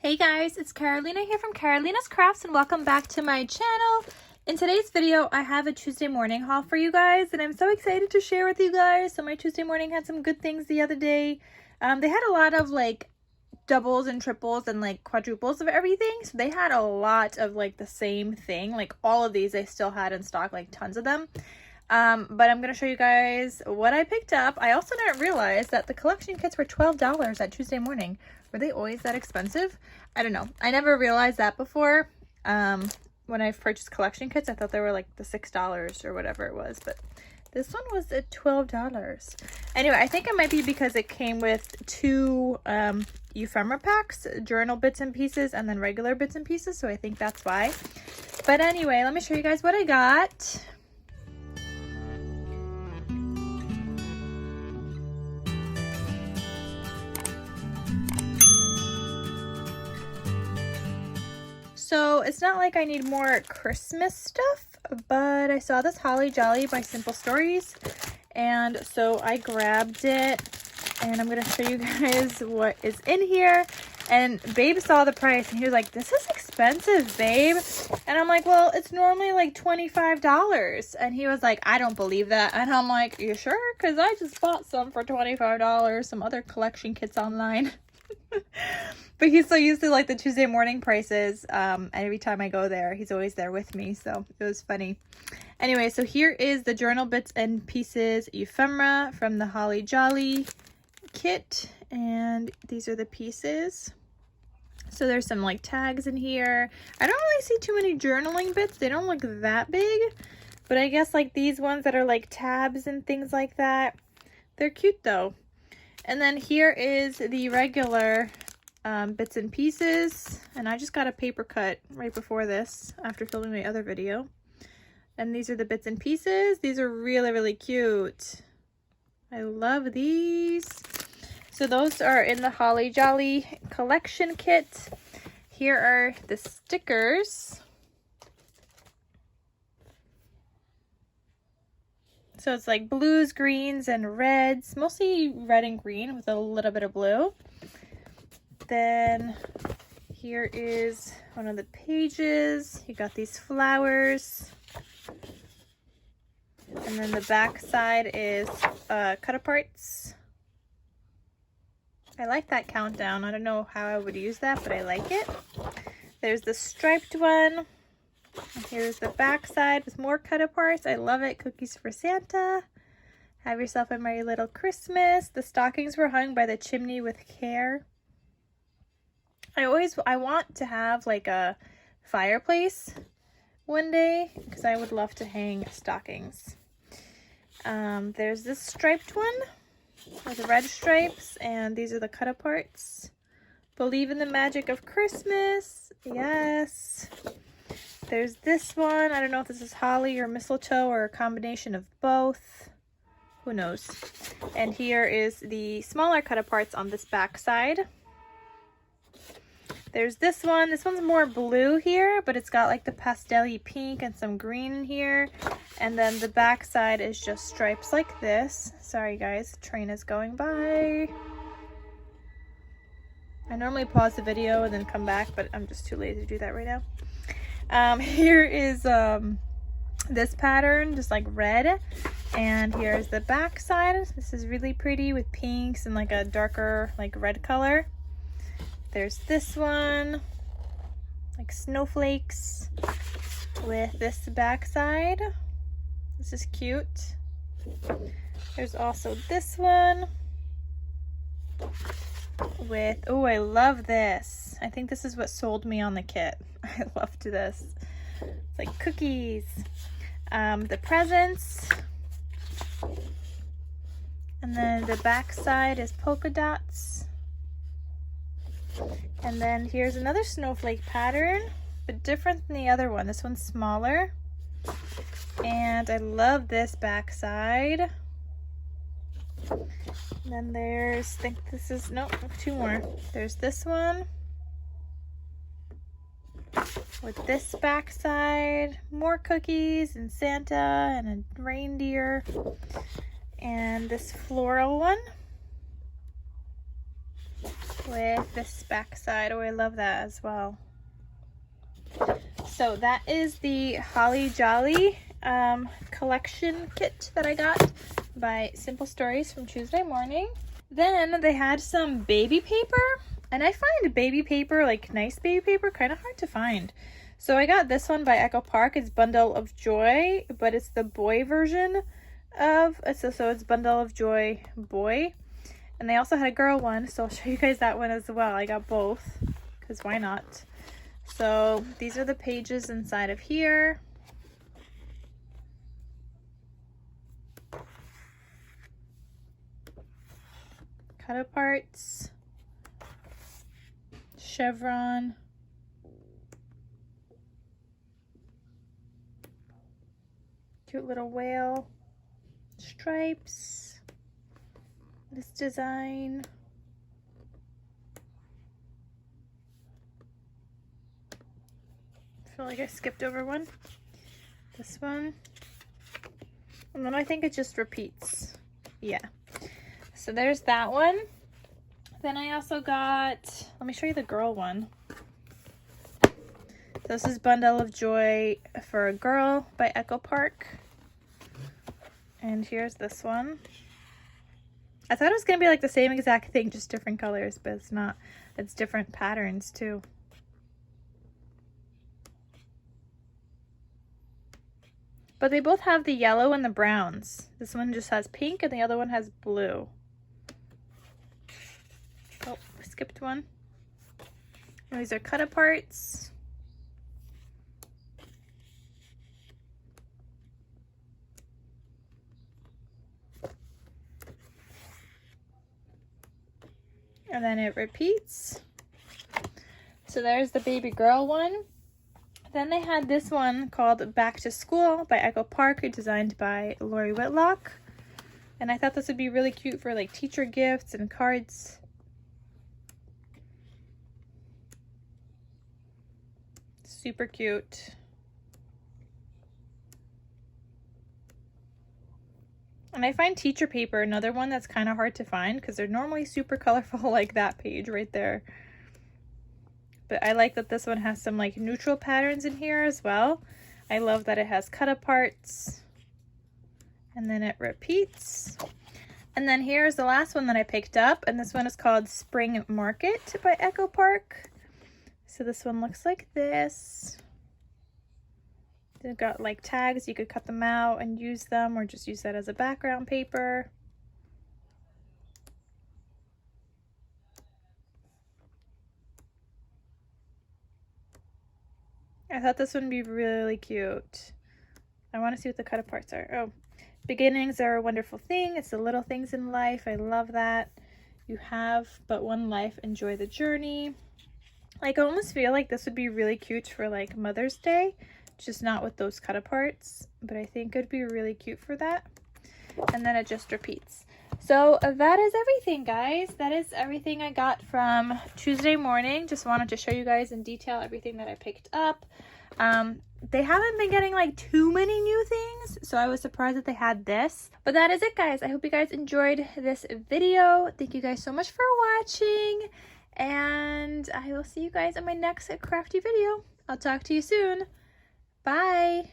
Hey guys, it's Carolina here from KarolinasKrafts and welcome back to my channel. In today's video, I have a Tuesday morning haul for you guys and I'm so excited to share with you guys. So my Tuesday morning had some good things the other day. They had a lot of like doubles and triples and like quadruples of everything. So they had a lot of like the same thing. Like all of these they still had in stock, like tons of them. But I'm going to show you guys what I picked up. I also didn't realize that the collection kits were $12 at Tuesday morning. Were they always that expensive? I don't know. I never realized that before. When I've purchased collection kits, I thought they were like the $6 or whatever it was, but this one was at $12. Anyway, I think it might be because it came with two ephemera packs, journal bits and pieces, and then regular bits and pieces, so I think that's why. But anyway, let me show you guys what I got. So it's not like I need more Christmas stuff, but I saw this Holly Jolly by Simple Stories, and so I grabbed it, and I'm gonna show you guys what is in here. And Babe saw the price, and he was like, "This is expensive, Babe." And I'm like, "Well, it's normally like $25." And he was like, "I don't believe that." And I'm like, "You sure? Because I just bought some for $25, some other collection kits online." But he's so used to like the Tuesday morning prices, and every time I go there, he's always there with me, so it was funny. Anyway, so here is the journal bits and pieces ephemera from the Holly Jolly kit, and these are the pieces. So there's some like tags in here. I don't really see too many journaling bits. They don't look that big, but I guess like these ones that are like tabs and things like that, they're cute though. And then here is the regular bits and pieces, and I just got a paper cut right before this after filming my other video. And these are the bits and pieces. These are really, really cute. I love these. So those are in the Holly Jolly collection kit. Here are the stickers. So it's like blues, greens, and reds, mostly red and green with a little bit of blue. Then here is one of the pages. You got these flowers. And then the back side is cut aparts. I like that countdown. I don't know how I would use that, but I like it. There's the striped one. Here's the back side with more cut aparts. I love it. Cookies for Santa. Have yourself a merry little Christmas. The stockings were hung by the chimney with care. I want to have like a fireplace one day because I would love to hang stockings. There's this striped one with red stripes, and these are the cut aparts. Believe in the magic of Christmas. Yes. There's this one. I don't know if this is holly or mistletoe or a combination of both. Who knows? And here is the smaller cut aparts on this back side. There's this one. This one's more blue here, but it's got like the pastel-y pink and some green in here. And then the back side is just stripes like this. Sorry guys, the train is going by. I normally pause the video and then come back, but I'm just too lazy to do that right now. Here is this pattern, just like red. And here's the back side. This is really pretty with pinks and like a darker like red color. There's this one, like snowflakes with this back side. This is cute. There's also this one with, oh, I love this. I think this is what sold me on the kit. I loved this. It's like cookies. The presents. And then the back side is polka dots. And then here's another snowflake pattern, but different than the other one. This one's smaller. And I love this back side. And then there's, I think this is, no, two more. There's this one with this back side, more cookies and Santa and a reindeer, and this floral one. with this back side. Oh, I love that as well. So that is the Holly Jolly collection kit that I got by Simple Stories from Tuesday morning. Then they had some baby paper, and I find baby paper, like nice baby paper, kind of hard to find. So I got this one by Echo Park. It's Bundle of Joy, but it's the boy version of, so it's Bundle of Joy boy. And they also had a girl one, so I'll show you guys that one as well. I got both, because why not? So these are the pages inside of here. Cut aparts, chevron, cute little whale, stripes, this design, I feel like I skipped over one, this one, and then I think it just repeats. Yeah. So there's that one. Then I also got, let me show you the girl one. This is Bundle of Joy for a Girl by Echo Park. And here's this one. I thought it was going to be like the same exact thing, just different colors, but it's not. It's different patterns too. But they both have the yellow and the browns. This one just has pink and the other one has blue. Oh, I skipped one. And these are cut aparts. And then it repeats. So there's the baby girl one. Then they had this one called Back to School by Echo Park, designed by Lori Whitlock. And I thought this would be really cute for like teacher gifts and cards. Super cute. And I find teacher paper another one that's kind of hard to find because they're normally super colorful like that page right there. But I like that this one has some like neutral patterns in here as well. I love that it has cut aparts. And then it repeats. And then here's the last one that I picked up, and this one is called Spring Market by Echo Park. So this one looks like this. They've got like tags, you could cut them out and use them, or just use that as a background paper. I thought this would be really cute. I want to see what the cut aparts are. Oh, beginnings are a wonderful thing. It's the little things in life. I love that. You have but one life, enjoy the journey. Like, I almost feel like this would be really cute for like Mother's Day, just not with those cut aparts, but I think it'd be really cute for that. And then it just repeats. So that is everything, guys. That is everything I got from Tuesday morning. Just wanted to show you guys in detail everything that I picked up. They haven't been getting like too many new things, so I was surprised that they had this. But that is it, guys. I hope you guys enjoyed this video. Thank you guys so much for watching, and I will see you guys in my next crafty video. I'll talk to you soon. Bye.